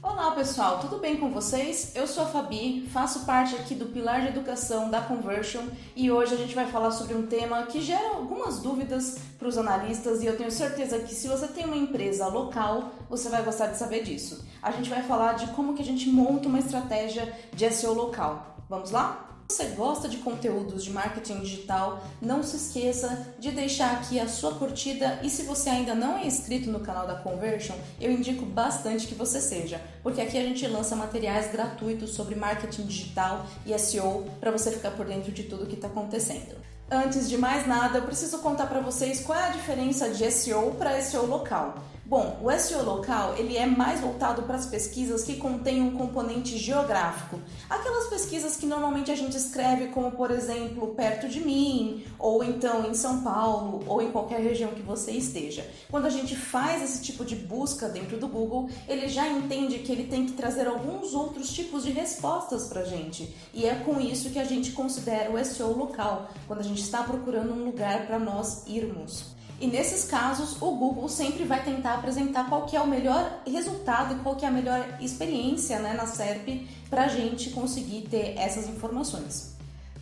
Olá pessoal, tudo bem com vocês? Eu sou a Fabi, faço parte aqui do Pilar de Educação da Conversion e hoje a gente vai falar sobre um tema que gera algumas dúvidas para os analistas e eu tenho certeza que se você tem uma empresa local, você vai gostar de saber disso. A gente vai falar de como que a gente monta uma estratégia de SEO local. Vamos lá? Se você gosta de conteúdos de marketing digital, não se esqueça de deixar aqui a sua curtida e se você ainda não é inscrito no canal da Conversion, eu indico bastante que você seja, porque aqui a gente lança materiais gratuitos sobre marketing digital e SEO para você ficar por dentro de tudo que está acontecendo. Antes de mais nada, eu preciso contar para vocês qual é a diferença de SEO para SEO local. Bom, o SEO local ele é mais voltado para as pesquisas que contêm um componente geográfico. Aquelas pesquisas que normalmente a gente escreve como, por exemplo, perto de mim, ou então em São Paulo, ou em qualquer região que você esteja. Quando a gente faz esse tipo de busca dentro do Google, ele já entende que ele tem que trazer alguns outros tipos de respostas para a gente. E é com isso que a gente considera o SEO local, quando a gente está procurando um lugar para nós irmos. E nesses casos, o Google sempre vai tentar apresentar qual que é o melhor resultado e qual que é a melhor experiência, na SERP para a gente conseguir ter essas informações.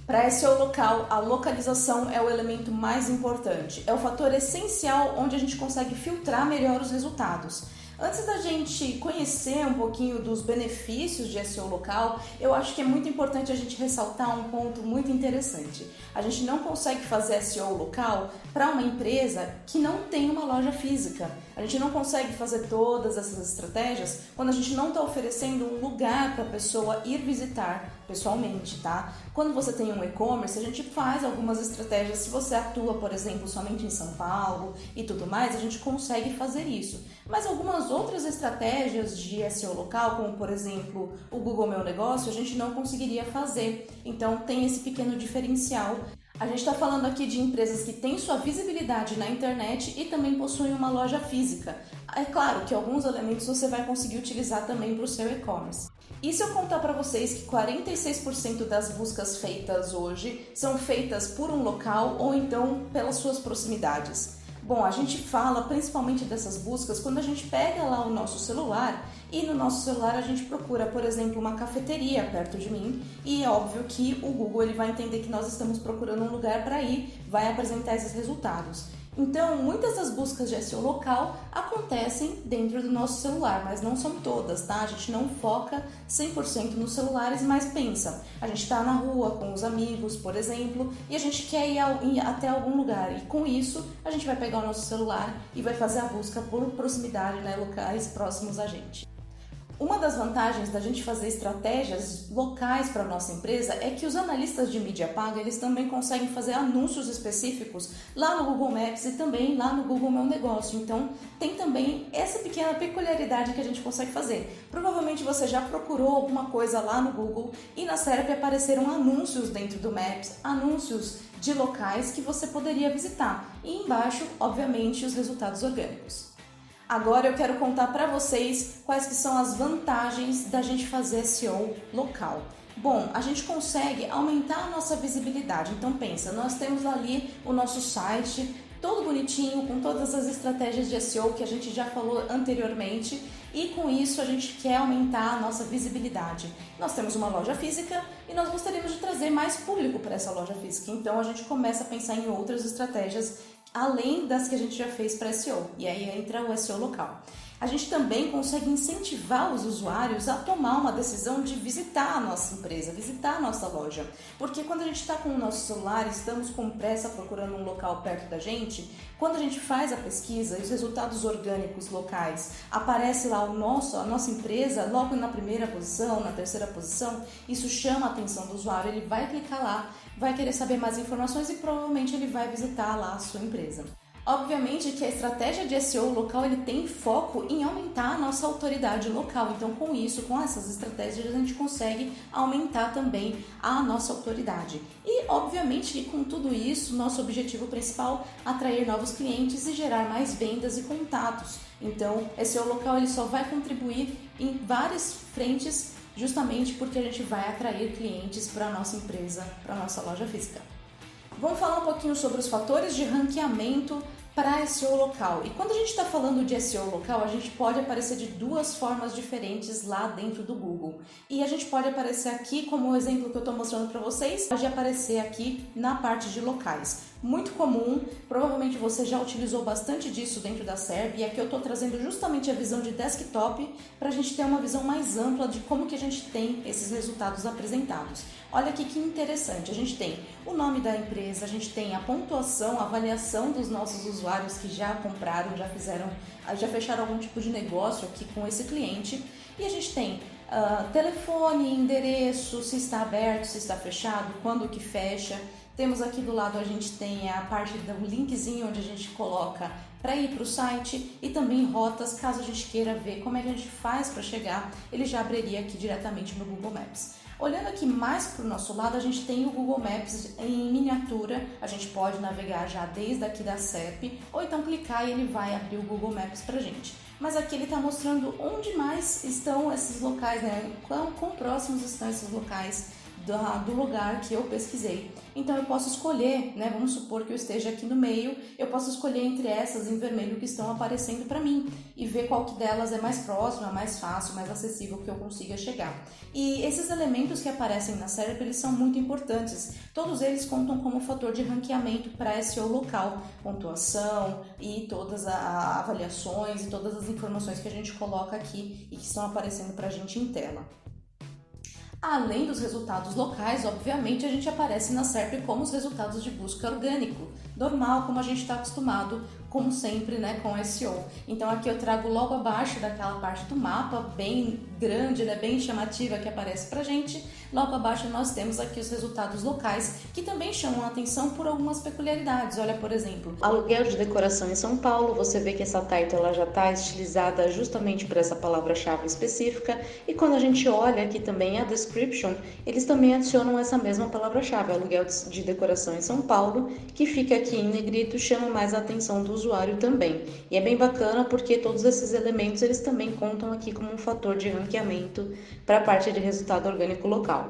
Para SEO local, a localização é o elemento mais importante, é o fator essencial onde a gente consegue filtrar melhor os resultados. Antes da gente conhecer um pouquinho dos benefícios de SEO local, eu acho que é muito importante a gente ressaltar um ponto muito interessante. A gente não consegue fazer SEO local para uma empresa que não tem uma loja física. A gente não consegue fazer todas essas estratégias quando a gente não está oferecendo um lugar para a pessoa ir visitar pessoalmente, tá? Quando você tem um e-commerce, a gente faz algumas estratégias. Se você atua, por exemplo, somente em São Paulo e tudo mais, a gente consegue fazer isso. Mas algumas outras estratégias de SEO local, como por exemplo o Google Meu Negócio, a gente não conseguiria fazer. Então tem esse pequeno diferencial. A gente está falando aqui de empresas que têm sua visibilidade na internet e também possuem uma loja física. É claro que alguns elementos você vai conseguir utilizar também para o seu e-commerce. E se eu contar para vocês que 46% das buscas feitas hoje são feitas por um local ou então pelas suas proximidades? Bom, a gente fala principalmente dessas buscas quando a gente pega lá o nosso celular e no nosso celular a gente procura, por exemplo, uma cafeteria perto de mim e é óbvio que o Google ele vai entender que nós estamos procurando um lugar para ir, vai apresentar esses resultados. Então, muitas das buscas de SEO local acontecem dentro do nosso celular, mas não são todas, tá? A gente não foca 100% nos celulares, mas pensa, a gente está na rua com os amigos, por exemplo, e a gente quer ir até algum lugar, e com isso a gente vai pegar o nosso celular e vai fazer a busca por proximidade, locais próximos a gente. Uma das vantagens da gente fazer estratégias locais para a nossa empresa é que os analistas de mídia paga, eles também conseguem fazer anúncios específicos lá no Google Maps e também lá no Google Meu Negócio. Então, tem também essa pequena peculiaridade que a gente consegue fazer. Provavelmente você já procurou alguma coisa lá no Google e na SERP apareceram anúncios dentro do Maps, anúncios de locais que você poderia visitar. E embaixo, obviamente, os resultados orgânicos. Agora eu quero contar para vocês quais que são as vantagens da gente fazer SEO local. Bom, a gente consegue aumentar a nossa visibilidade. Então pensa, nós temos ali o nosso site todo bonitinho, com todas as estratégias de SEO que a gente já falou anteriormente e com isso a gente quer aumentar a nossa visibilidade. Nós temos uma loja física e nós gostaríamos de trazer mais público para essa loja física. Então a gente começa a pensar em outras estratégias além das que a gente já fez para SEO, e aí entra o SEO local. A gente também consegue incentivar os usuários a tomar uma decisão de visitar a nossa empresa, visitar a nossa loja. Porque quando a gente está com o nosso celular, estamos com pressa procurando um local perto da gente, quando a gente faz a pesquisa e os resultados orgânicos locais, aparece lá a nossa empresa logo na primeira posição, na terceira posição, isso chama a atenção do usuário, ele vai clicar lá, vai querer saber mais informações e provavelmente ele vai visitar lá a sua empresa. Obviamente que a estratégia de SEO local ele tem foco em aumentar a nossa autoridade local, então com isso, com essas estratégias a gente consegue aumentar também a nossa autoridade. E obviamente que com tudo isso, nosso objetivo principal é atrair novos clientes e gerar mais vendas e contatos. Então, SEO local ele só vai contribuir em várias frentes justamente porque a gente vai atrair clientes para a nossa empresa, para a nossa loja física. Vamos falar um pouquinho sobre os fatores de ranqueamento para SEO local. E quando a gente está falando de SEO local, a gente pode aparecer de duas formas diferentes lá dentro do Google. E a gente pode aparecer aqui, como o exemplo que eu estou mostrando para vocês, pode aparecer aqui na parte de locais. Muito comum, provavelmente você já utilizou bastante disso dentro da SERP, e aqui eu estou trazendo justamente a visão de desktop para a gente ter uma visão mais ampla de como que a gente tem esses resultados apresentados. Olha aqui que interessante, a gente tem o nome da empresa, a gente tem a pontuação, a avaliação dos nossos usuários que já compraram, já fecharam algum tipo de negócio aqui com esse cliente, e a gente tem telefone, endereço, se está aberto, se está fechado, quando que fecha. Temos aqui do lado, a gente tem a parte do linkzinho onde a gente coloca para ir para o site e também rotas, caso a gente queira ver como é que a gente faz para chegar, ele já abriria aqui diretamente no Google Maps. Olhando aqui mais para o nosso lado, a gente tem o Google Maps em miniatura, a gente pode navegar já desde aqui da SERP, ou então clicar e ele vai abrir o Google Maps para a gente. Mas aqui ele está mostrando onde mais estão esses locais, né? Quão próximos estão esses locais do lugar que eu pesquisei. Então eu posso escolher, né? Vamos supor que eu esteja aqui no meio, eu posso escolher entre essas em vermelho que estão aparecendo para mim e ver qual que delas é mais próxima, mais fácil, mais acessível que eu consiga chegar. E esses elementos que aparecem na SERP, eles são muito importantes. Todos eles contam como fator de ranqueamento para SEO local, pontuação e todas as avaliações e todas as informações que a gente coloca aqui e que estão aparecendo para a gente em tela. Além dos resultados locais, obviamente, a gente aparece na SERP como os resultados de busca orgânico, normal, como a gente está acostumado, como sempre, né, com SEO. Então aqui eu trago logo abaixo daquela parte do mapa, bem grande, né, bem chamativa que aparece pra gente. Logo abaixo nós temos aqui os resultados locais, que também chamam a atenção por algumas peculiaridades. Olha, por exemplo, aluguel de decoração em São Paulo, você vê que essa title ela já está estilizada justamente por essa palavra-chave específica, e quando a gente olha aqui também a description, eles também adicionam essa mesma palavra-chave, aluguel de decoração em São Paulo, que fica aqui em negrito, chama mais a atenção do usuário também. E é bem bacana porque todos esses elementos eles também contam aqui como um fator de ranqueamento para a parte de resultado orgânico local.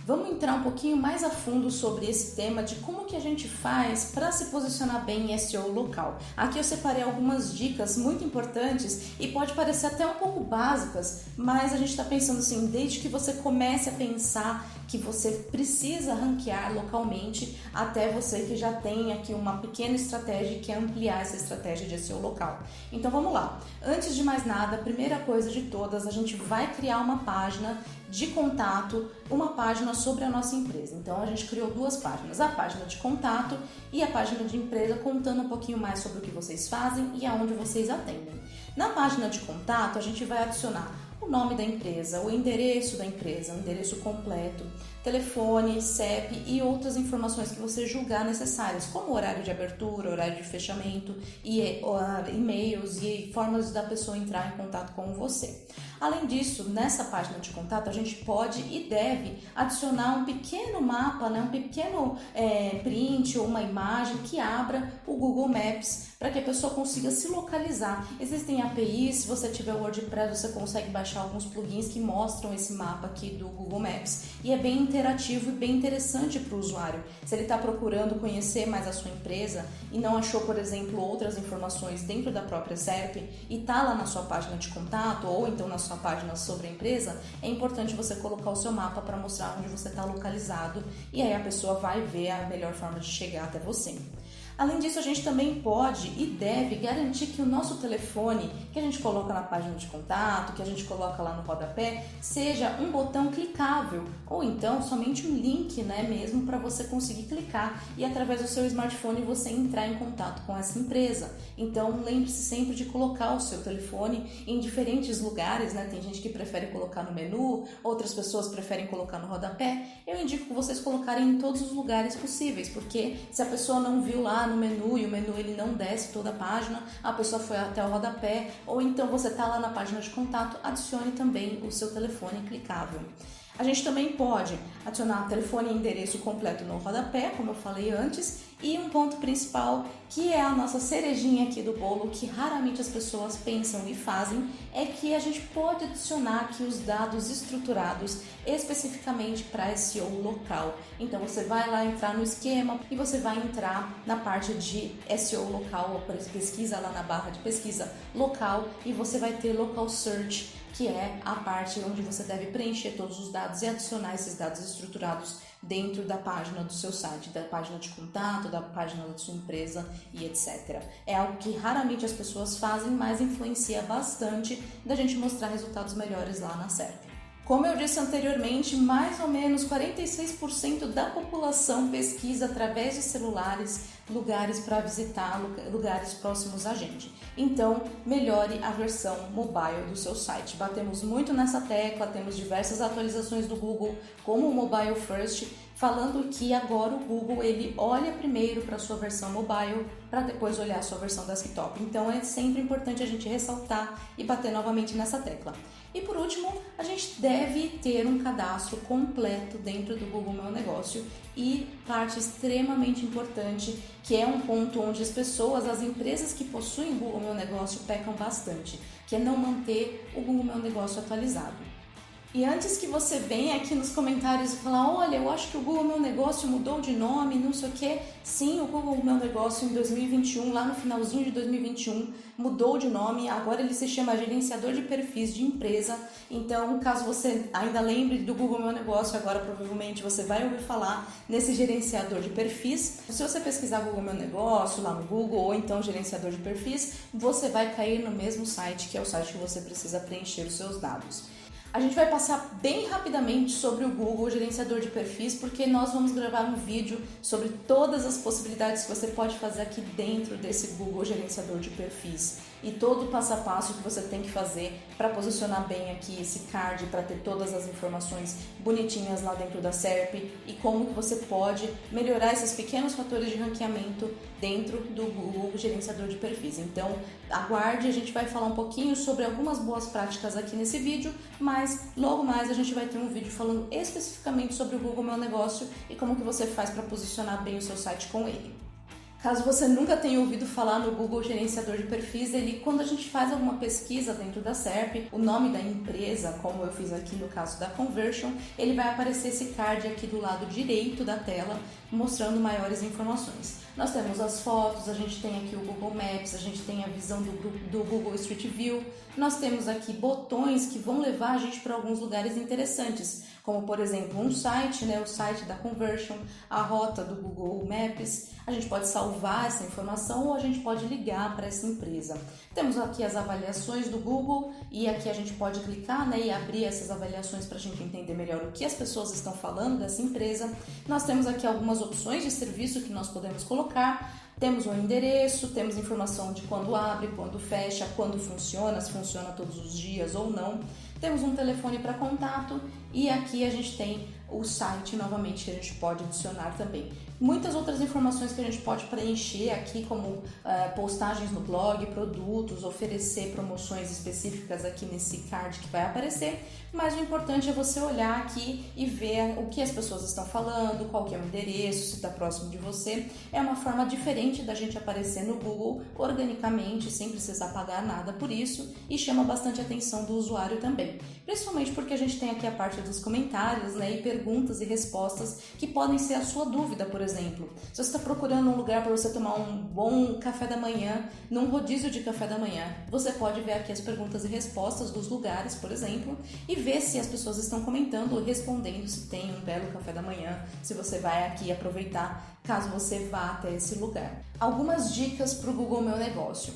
Vamos entrar um pouquinho mais a fundo sobre esse tema de como que a gente faz para se posicionar bem em SEO local. Aqui eu separei algumas dicas muito importantes e pode parecer até um pouco básicas, mas a gente está pensando assim, desde que você comece a pensar que você precisa ranquear localmente até você que já tem aqui uma pequena estratégia e quer ampliar essa estratégia de SEO local. Então vamos lá. Antes de mais nada, a primeira coisa de todas, a gente vai criar uma página de contato, uma página sobre a nossa empresa. Então a gente criou duas páginas, a página de contato e a página de empresa, contando um pouquinho mais sobre o que vocês fazem e aonde vocês atendem. Na página de contato a gente vai adicionar o nome da empresa, o endereço da empresa, o endereço completo, telefone, CEP e outras informações que você julgar necessárias, como horário de abertura, horário de fechamento, e e-mails e formas da pessoa entrar em contato com você. Além disso, nessa página de contato, a gente pode e deve adicionar um pequeno mapa, né, um pequeno print ou uma imagem que abra o Google Maps para que a pessoa consiga se localizar. Existem APIs, se você tiver o WordPress, você consegue baixar alguns plugins que mostram esse mapa aqui do Google Maps e é bem interativo e bem interessante para o usuário. Se ele está procurando conhecer mais a sua empresa e não achou, por exemplo, outras informações dentro da própria SERP e está lá na sua página de contato ou então na sua página sobre a empresa, é importante você colocar o seu mapa para mostrar onde você está localizado e aí a pessoa vai ver a melhor forma de chegar até você. Além disso, a gente também pode e deve garantir que o nosso telefone, que a gente coloca na página de contato, que a gente coloca lá no rodapé, seja um botão clicável ou então somente um link, né, mesmo para você conseguir clicar e através do seu smartphone você entrar em contato com essa empresa. Então, lembre-se sempre de colocar o seu telefone em diferentes lugares, né? Tem gente que prefere colocar no menu, outras pessoas preferem colocar no rodapé. Eu indico que vocês colocarem em todos os lugares possíveis, porque se a pessoa não viu lá no menu e o menu ele não desce toda a página, a pessoa foi até o rodapé, ou então você está lá na página de contato, adicione também o seu telefone clicável. A gente também pode adicionar telefone e endereço completo no rodapé, como eu falei antes, E um ponto principal, que é a nossa cerejinha aqui do bolo, que raramente as pessoas pensam e fazem, é que a gente pode adicionar aqui os dados estruturados especificamente para SEO local. Então você vai lá entrar no esquema e você vai entrar na parte de SEO local, ou pesquisa lá na barra de pesquisa local, e você vai ter Local Search, que é a parte onde você deve preencher todos os dados e adicionar esses dados estruturados dentro da página do seu site, da página de contato, da página da sua empresa e etc. É algo que raramente as pessoas fazem, mas influencia bastante da gente mostrar resultados melhores lá na SERP. Como eu disse anteriormente, mais ou menos 46% da população pesquisa através de celulares lugares para visitar, lugares próximos a gente. Então, melhore a versão mobile do seu site. Batemos muito nessa tecla, temos diversas atualizações do Google, como o Mobile First, falando que agora o Google ele olha primeiro para a sua versão mobile para depois olhar a sua versão desktop. Então é sempre importante a gente ressaltar e bater novamente nessa tecla. E por último, a gente deve ter um cadastro completo dentro do Google Meu Negócio e parte extremamente importante, que é um ponto onde as pessoas, as empresas que possuem Google Meu Negócio pecam bastante, que é não manter o Google Meu Negócio atualizado. E antes que você venha aqui nos comentários e falar, olha, eu acho que o Google Meu Negócio mudou de nome, não sei o que. Sim, o Google Meu Negócio em 2021, lá no finalzinho de 2021, mudou de nome. Agora ele se chama Gerenciador de Perfis de Empresa. Então, caso você ainda lembre do Google Meu Negócio, agora provavelmente você vai ouvir falar nesse gerenciador de perfis. Se você pesquisar Google Meu Negócio lá no Google ou então gerenciador de perfis, você vai cair no mesmo site, que é o site que você precisa preencher os seus dados. A gente vai passar bem rapidamente sobre o Google Gerenciador de Perfis, porque nós vamos gravar um vídeo sobre todas as possibilidades que você pode fazer aqui dentro desse Google Gerenciador de Perfis e todo o passo a passo que você tem que fazer para posicionar bem aqui esse card, para ter todas as informações bonitinhas lá dentro da SERP e como que você pode melhorar esses pequenos fatores de ranqueamento dentro do Google Gerenciador de Perfis. Então, aguarde, a gente vai falar um pouquinho sobre algumas boas práticas aqui nesse vídeo, mas logo mais a gente vai ter um vídeo falando especificamente sobre o Google Meu Negócio e como que você faz para posicionar bem o seu site com ele. Caso você nunca tenha ouvido falar no Google Gerenciador de Perfis, quando a gente faz alguma pesquisa dentro da SERP, o nome da empresa, como eu fiz aqui no caso da Conversion, ele vai aparecer esse card aqui do lado direito da tela, mostrando maiores informações. Nós temos as fotos, a gente tem aqui o Google Maps, a gente tem a visão do Google Street View, nós temos aqui botões que vão levar a gente para alguns lugares interessantes, como por exemplo um site, o site da Conversion, a rota do Google Maps. A gente pode salvar essa informação ou a gente pode ligar para essa empresa. Temos aqui as avaliações do Google e aqui a gente pode clicar e abrir essas avaliações para a gente entender melhor o que as pessoas estão falando dessa empresa. Nós temos aqui algumas opções de serviço que nós podemos colocar. Temos um endereço, temos informação de quando abre, quando fecha, quando funciona, se funciona todos os dias ou não. Temos um telefone para contato e aqui a gente tem o site novamente que a gente pode adicionar também. Muitas outras informações que a gente pode preencher aqui, como postagens no blog, produtos, oferecer promoções específicas aqui nesse card que vai aparecer, mas o importante é você olhar aqui e ver o que as pessoas estão falando, qual que é o endereço, se está próximo de você. É uma forma diferente da gente aparecer no Google organicamente, sem precisar pagar nada por isso, e chama bastante a atenção do usuário também. Principalmente porque a gente tem aqui a parte dos comentários, e perguntas e respostas que podem ser a sua dúvida, por exemplo. Se você está procurando um lugar para você tomar um bom café da manhã, num rodízio de café da manhã, você pode ver aqui as perguntas e respostas dos lugares, por exemplo, e ver se as pessoas estão comentando ou respondendo se tem um belo café da manhã, se você vai aqui aproveitar caso você vá até esse lugar. Algumas dicas para o Google Meu Negócio.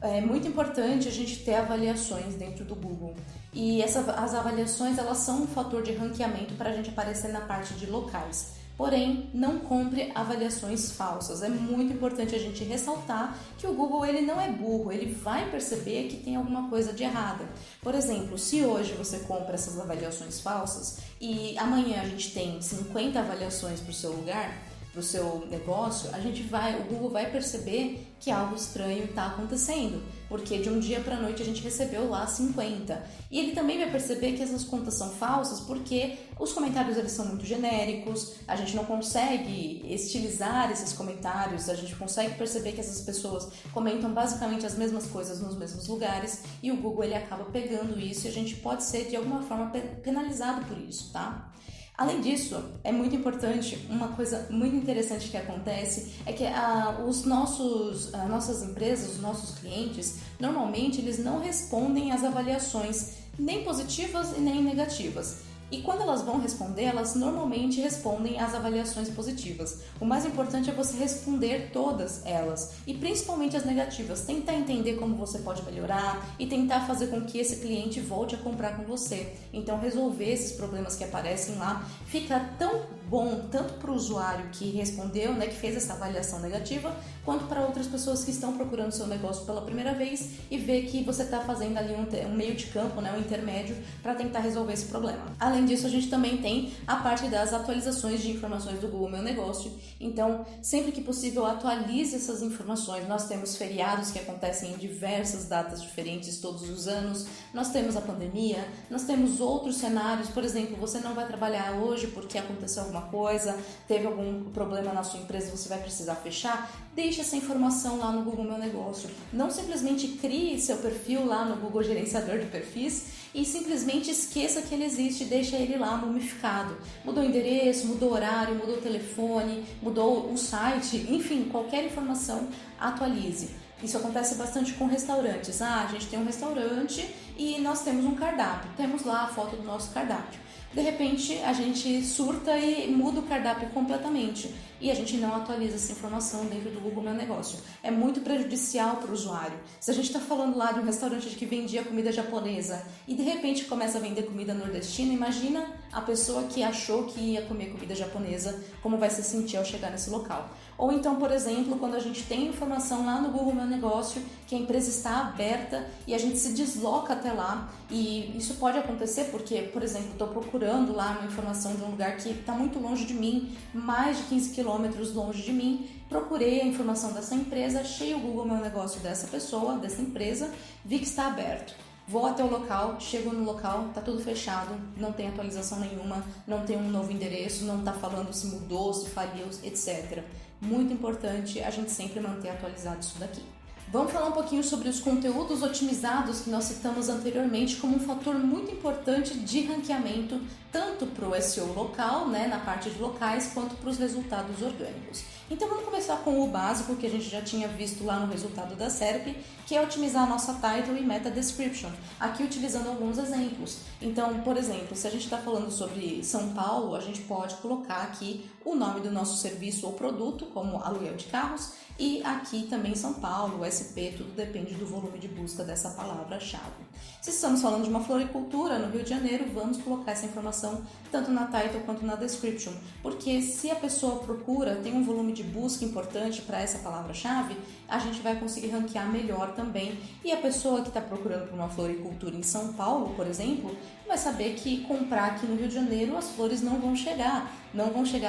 É muito importante a gente ter avaliações dentro do Google e as avaliações elas são um fator de ranqueamento para a gente aparecer na parte de locais. Porém, não compre avaliações falsas. É muito importante a gente ressaltar que o Google ele não é burro, ele vai perceber que tem alguma coisa de errada. Por exemplo, se hoje você compra essas avaliações falsas e amanhã a gente tem 50 avaliações para o seu lugar, para o seu negócio, o Google vai perceber que algo estranho está acontecendo, porque de um dia para a noite a gente recebeu lá 50. E ele também vai perceber que essas contas são falsas porque os comentários eles são muito genéricos, a gente não consegue estilizar esses comentários, a gente consegue perceber que essas pessoas comentam basicamente as mesmas coisas nos mesmos lugares e o Google ele acaba pegando isso e a gente pode ser de alguma forma penalizado por isso, tá? Além disso, é muito importante, uma coisa muito interessante que acontece é que as nossas empresas, os nossos clientes, normalmente eles não respondem às avaliações nem positivas e nem negativas. E quando elas vão responder, elas normalmente respondem às avaliações positivas. O mais importante é você responder todas elas, e principalmente as negativas. Tentar entender como você pode melhorar e tentar fazer com que esse cliente volte a comprar com você. Então, resolver esses problemas que aparecem lá fica tão bom, tanto para o usuário que respondeu, né, que fez essa avaliação negativa, quanto para outras pessoas que estão procurando seu negócio pela primeira vez e ver que você está fazendo ali um meio de campo, né, um intermédio, para tentar resolver esse problema. Além disso, a gente também tem a parte das atualizações de informações do Google Meu Negócio. Então, sempre que possível, atualize essas informações. Nós temos feriados que acontecem em diversas datas diferentes todos os anos. Nós temos a pandemia, nós temos outros cenários. Por exemplo, você não vai trabalhar hoje porque aconteceu alguma coisa, teve algum problema na sua empresa, você vai precisar fechar. Deixe essa informação lá no Google Meu Negócio. Não simplesmente crie seu perfil lá no Google Gerenciador de Perfis e simplesmente esqueça que ele existe e deixa ele lá mumificado. Mudou o endereço, mudou o horário, mudou o telefone, mudou o site, enfim, qualquer informação, atualize. Isso acontece bastante com restaurantes. A gente tem um restaurante e nós temos um cardápio. Temos lá a foto do nosso cardápio. De repente, a gente surta e muda o cardápio completamente e a gente não atualiza essa informação dentro do Google Meu Negócio. É muito prejudicial para o usuário. Se a gente está falando lá de um restaurante que vendia comida japonesa e de repente começa a vender comida nordestina, imagina a pessoa que achou que ia comer comida japonesa, como vai se sentir ao chegar nesse local. Ou então, por exemplo, quando a gente tem informação lá no Google Meu Negócio que a empresa está aberta e a gente se desloca até lá, e isso pode acontecer porque, por exemplo, estou procurando lá uma informação de um lugar que está muito longe de mim, mais de 15 quilômetros longe de mim, procurei a informação dessa empresa, achei o Google Meu Negócio dessa pessoa, dessa empresa, vi que está aberto. Vou até o local, chego no local, tá tudo fechado, não tem atualização nenhuma, não tem um novo endereço, não tá falando se mudou, se faliu, etc. Muito importante a gente sempre manter atualizado isso daqui. Vamos falar um pouquinho sobre os conteúdos otimizados que nós citamos anteriormente como um fator muito importante de ranqueamento, tanto para o SEO local, né, na parte de locais, quanto para os resultados orgânicos. Então vamos começar com o básico que a gente já tinha visto lá no resultado da SERP, que é otimizar a nossa title e meta description, aqui utilizando alguns exemplos. Então, por exemplo, se a gente está falando sobre São Paulo, a gente pode colocar aqui o nome do nosso serviço ou produto, como aluguel de carros, e aqui também São Paulo, SP, tudo depende do volume de busca dessa palavra-chave. Se estamos falando de uma floricultura no Rio de Janeiro, vamos colocar essa informação tanto na title quanto na description, porque se a pessoa procura, tem um volume de busca importante para essa palavra-chave, a gente vai conseguir ranquear melhor também. E a pessoa que está procurando por uma floricultura em São Paulo, por exemplo, vai saber que comprar aqui no Rio de Janeiro as flores não vão chegar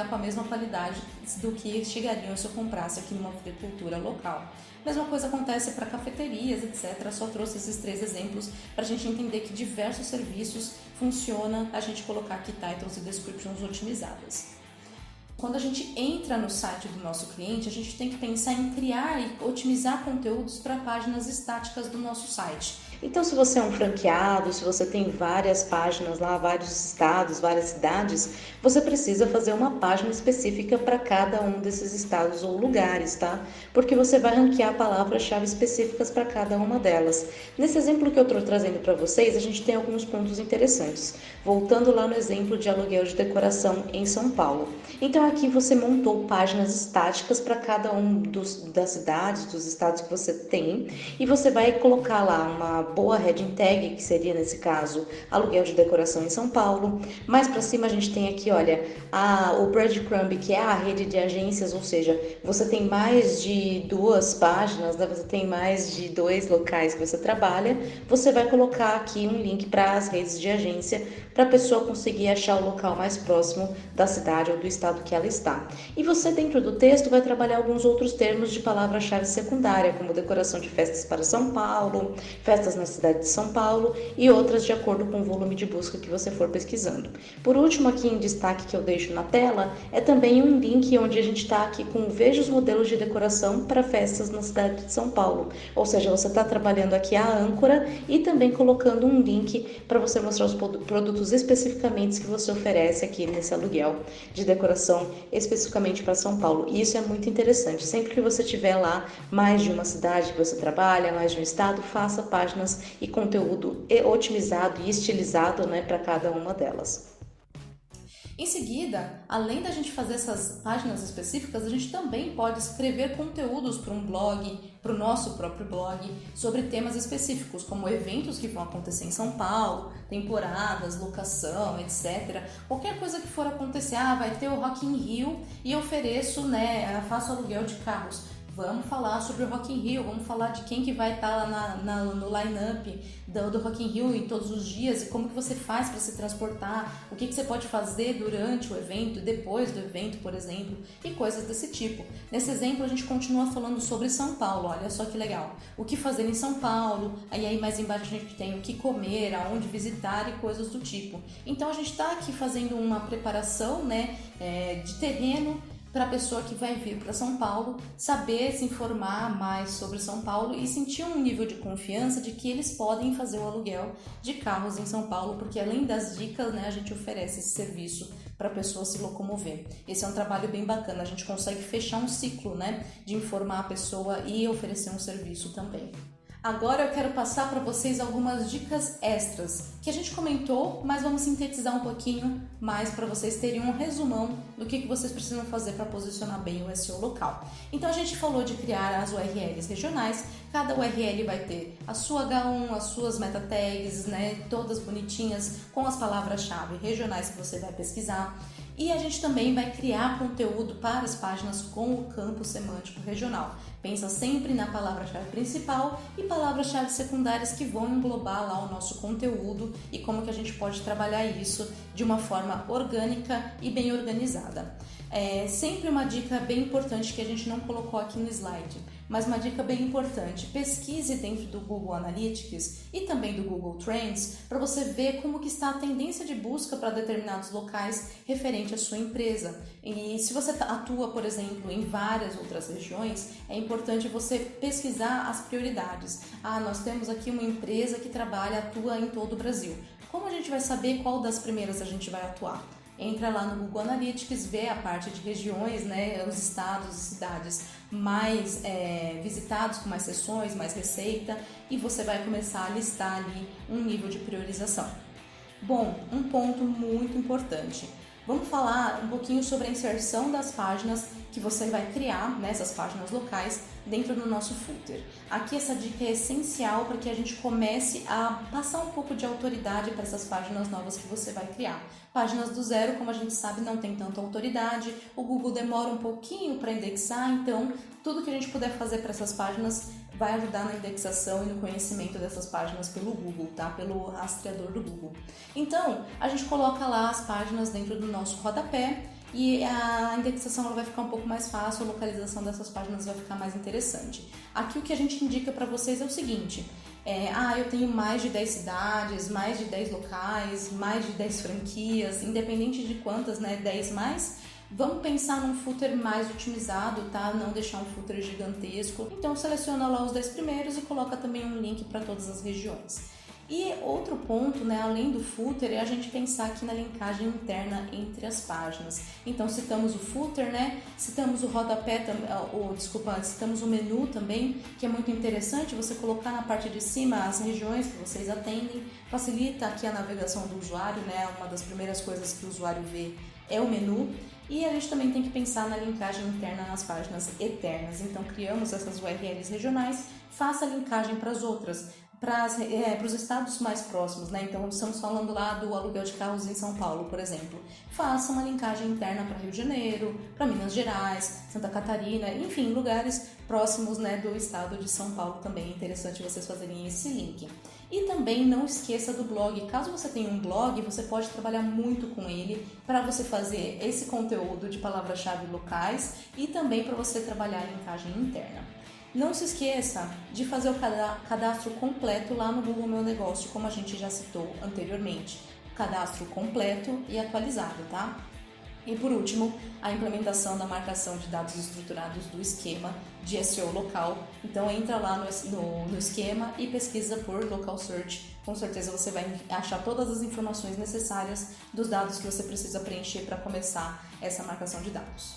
com a mesma qualidade do que chegariam se eu comprasse aqui numa floricultura local. Mesma coisa acontece para cafeterias, etc. Só trouxe esses 3 exemplos para a gente entender que diversos serviços funciona a gente colocar aqui titles e descriptions otimizadas. Quando a gente entra no site do nosso cliente, a gente tem que pensar em criar e otimizar conteúdos para páginas estáticas do nosso site. Então, se você é um franqueado, se você tem várias páginas lá, vários estados, várias cidades, você precisa fazer uma página específica para cada um desses estados ou lugares, tá? Porque você vai ranquear palavras-chave específicas para cada uma delas. Nesse exemplo que eu estou trazendo para vocês, a gente tem alguns pontos interessantes. Voltando lá no exemplo de aluguel de decoração em São Paulo. Então, aqui você montou páginas estáticas para cada um das cidades, dos estados que você tem, e você vai colocar lá uma boa heading tag, que seria nesse caso aluguel de decoração em São Paulo. Mais para cima a gente tem aqui, olha, o Breadcrumb, que é a rede de agências, ou seja, você tem mais de 2 páginas, né? Você tem mais de 2 locais que você trabalha, você vai colocar aqui um link para as redes de agência para a pessoa conseguir achar o local mais próximo da cidade ou do estado que ela está. E você, dentro do texto, vai trabalhar alguns outros termos de palavra-chave secundária, como decoração de festas para São Paulo, festas na cidade de São Paulo e outras de acordo com o volume de busca que você for pesquisando. Por último, aqui em destaque que eu deixo na tela, é também um link onde a gente está aqui com veja os modelos de decoração para festas na cidade de São Paulo. Ou seja, você está trabalhando aqui a âncora e também colocando um link para você mostrar os produtos especificamente que você oferece aqui nesse aluguel de decoração especificamente para São Paulo. E isso é muito interessante. Sempre que você tiver lá mais de uma cidade que você trabalha, mais de um estado, faça páginas e conteúdo otimizado e estilizado, né, para cada uma delas. Em seguida, além da gente fazer essas páginas específicas, a gente também pode escrever conteúdos para um blog, para o nosso próprio blog, sobre temas específicos, como eventos que vão acontecer em São Paulo, temporadas, locação, etc. Qualquer coisa que for acontecer, vai ter o Rock in Rio e eu ofereço, né, faço aluguel de carros. Vamos falar sobre o Rock in Rio, vamos falar de quem que vai estar lá no line-up do Rock in Rio em todos os dias e como que você faz para se transportar, o que você pode fazer durante o evento, depois do evento, por exemplo, e coisas desse tipo. Nesse exemplo, a gente continua falando sobre São Paulo, olha só que legal. O que fazer em São Paulo, aí mais embaixo a gente tem o que comer, aonde visitar e coisas do tipo. Então, a gente está aqui fazendo uma preparação, né, de terreno, para a pessoa que vai vir para São Paulo saber se informar mais sobre São Paulo e sentir um nível de confiança de que eles podem fazer o aluguel de carros em São Paulo, porque além das dicas, né, a gente oferece esse serviço para a pessoa se locomover. Esse é um trabalho bem bacana, a gente consegue fechar um ciclo, né, de informar a pessoa e oferecer um serviço também. Agora eu quero passar para vocês algumas dicas extras que a gente comentou, mas vamos sintetizar um pouquinho mais para vocês terem um resumão do que vocês precisam fazer para posicionar bem o SEO local. Então a gente falou de criar as URLs regionais, cada URL vai ter a sua H1, as suas meta tags, né, todas bonitinhas com as palavras-chave regionais que você vai pesquisar. E a gente também vai criar conteúdo para as páginas com o campo semântico regional. Pensa sempre na palavra-chave principal e palavras-chave secundárias que vão englobar lá o nosso conteúdo e como que a gente pode trabalhar isso de uma forma orgânica e bem organizada. Sempre uma dica bem importante que a gente não colocou aqui no slide, mas uma dica bem importante: pesquise dentro do Google Analytics e também do Google Trends para você ver como que está a tendência de busca para determinados locais referente à sua empresa. E se você atua, por exemplo, em várias outras regiões, é importante você pesquisar as prioridades. Nós temos aqui uma empresa que atua em todo o Brasil. Como a gente vai saber qual das primeiras a gente vai atuar? Entra lá no Google Analytics, vê a parte de regiões, né, os estados e cidades mais visitados, com mais sessões, mais receita, e você vai começar a listar ali um nível de priorização. Bom, um ponto muito importante. Vamos falar um pouquinho sobre a inserção das páginas que você vai criar, nessas páginas locais, dentro do nosso footer. Aqui essa dica é essencial para que a gente comece a passar um pouco de autoridade para essas páginas novas que você vai criar. Páginas do zero, como a gente sabe, não tem tanta autoridade, o Google demora um pouquinho para indexar, então tudo que a gente puder fazer para essas páginas vai ajudar na indexação e no conhecimento dessas páginas pelo Google, tá? Pelo rastreador do Google. Então, a gente coloca lá as páginas dentro do nosso rodapé e a indexação ela vai ficar um pouco mais fácil, a localização dessas páginas vai ficar mais interessante. Aqui o que a gente indica para vocês é o seguinte: eu tenho mais de 10 cidades, mais de 10 locais, mais de 10 franquias, independente de quantas, né, 10 mais. Vamos pensar num footer mais otimizado, tá? Não deixar um footer gigantesco. Então seleciona lá os 10 primeiros e coloca também um link para todas as regiões. E outro ponto, né, além do footer, é a gente pensar aqui na linkagem interna entre as páginas. Então citamos o footer, né? Citamos o rodapé, citamos o menu também, que é muito interessante você colocar na parte de cima as regiões que vocês atendem, facilita aqui a navegação do usuário, né? Uma das primeiras coisas que o usuário vê é o menu. E a gente também tem que pensar na linkagem interna nas páginas eternas. Então criamos essas URLs regionais, faça a linkagem para as outras. para os estados mais próximos, né? Então, estamos falando lá do aluguel de carros em São Paulo, por exemplo. Faça uma linkagem interna para Rio de Janeiro, para Minas Gerais, Santa Catarina, enfim, lugares próximos, né, do estado de São Paulo também. É interessante vocês fazerem esse link. E também não esqueça do blog. Caso você tenha um blog, você pode trabalhar muito com ele para você fazer esse conteúdo de palavras-chave locais e também para você trabalhar a linkagem interna. Não se esqueça de fazer o cadastro completo lá no Google Meu Negócio, como a gente já citou anteriormente. Cadastro completo e atualizado, tá? E por último, a implementação da marcação de dados estruturados do esquema de SEO local. Então entra lá no esquema e pesquisa por Local Search. Com certeza você vai achar todas as informações necessárias dos dados que você precisa preencher para começar essa marcação de dados.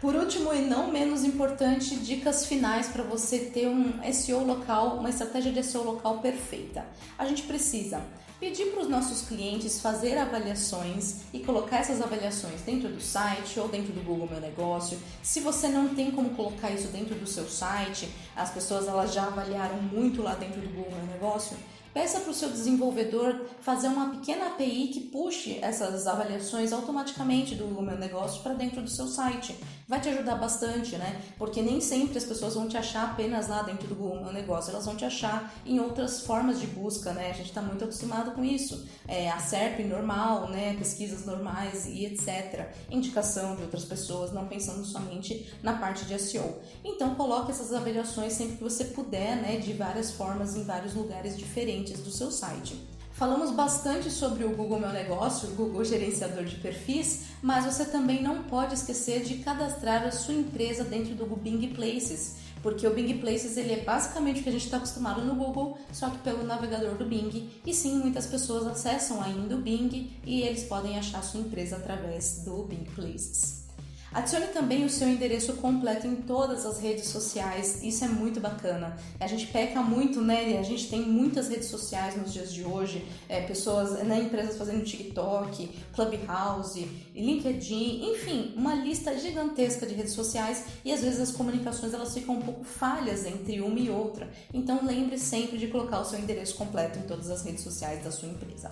Por último e não menos importante, dicas finais para você ter um SEO local, uma estratégia de SEO local perfeita. A gente precisa pedir para os nossos clientes fazer avaliações e colocar essas avaliações dentro do site ou dentro do Google Meu Negócio. Se você não tem como colocar isso dentro do seu site, as pessoas elas já avaliaram muito lá dentro do Google Meu Negócio, peça para o seu desenvolvedor fazer uma pequena API que puxe essas avaliações automaticamente do Google Meu Negócio para dentro do seu site. Vai te ajudar bastante, né? Porque nem sempre as pessoas vão te achar apenas lá dentro do Google Meu Negócio, elas vão te achar em outras formas de busca, né? A gente está muito acostumado com isso. A SERP normal, né? Pesquisas normais e etc. Indicação de outras pessoas, não pensando somente na parte de SEO. Então, coloque essas avaliações sempre que você puder, né? De várias formas, em vários lugares diferentes do seu site. Falamos bastante sobre o Google Meu Negócio, o Google Gerenciador de Perfis, mas você também não pode esquecer de cadastrar a sua empresa dentro do Bing Places, porque o Bing Places ele é basicamente o que a gente está acostumado no Google, só que pelo navegador do Bing, e sim, muitas pessoas acessam ainda o Bing e eles podem achar a sua empresa através do Bing Places. Adicione também o seu endereço completo em todas as redes sociais, isso é muito bacana. A gente peca muito, né? A gente tem muitas redes sociais nos dias de hoje, pessoas, né, empresas fazendo TikTok, Clubhouse, LinkedIn, enfim, uma lista gigantesca de redes sociais e às vezes as comunicações elas ficam um pouco falhas entre uma e outra. Então lembre sempre de colocar o seu endereço completo em todas as redes sociais da sua empresa.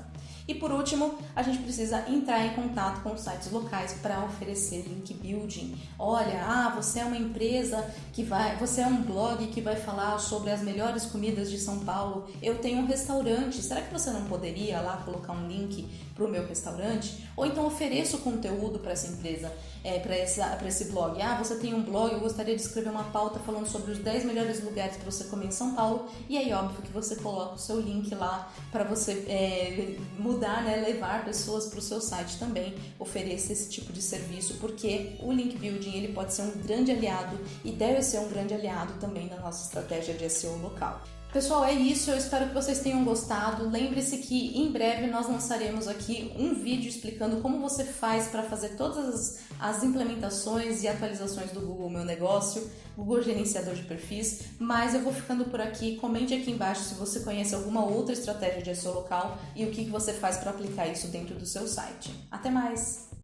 E por último, a gente precisa entrar em contato com os sites locais para oferecer link building. Olha, você é uma empresa você é um blog que vai falar sobre as melhores comidas de São Paulo. Eu tenho um restaurante, será que você não poderia lá colocar um link para o meu restaurante? Ou então ofereça o conteúdo para essa empresa, para esse blog. Você tem um blog, eu gostaria de escrever uma pauta falando sobre os 10 melhores lugares para você comer em São Paulo. E aí, óbvio que você coloca o seu link lá para você mudar, né, levar pessoas para o seu site também, ofereça esse tipo de serviço, porque o link building ele pode ser um grande aliado e deve ser um grande aliado também na nossa estratégia de SEO local. Pessoal, é isso, eu espero que vocês tenham gostado. Lembre-se que em breve nós lançaremos aqui um vídeo explicando como você faz para fazer todas as implementações e atualizações do Google Meu Negócio, Google Gerenciador de Perfis, mas eu vou ficando por aqui. Comente aqui embaixo se você conhece alguma outra estratégia de SEO local e o que você faz para aplicar isso dentro do seu site. Até mais!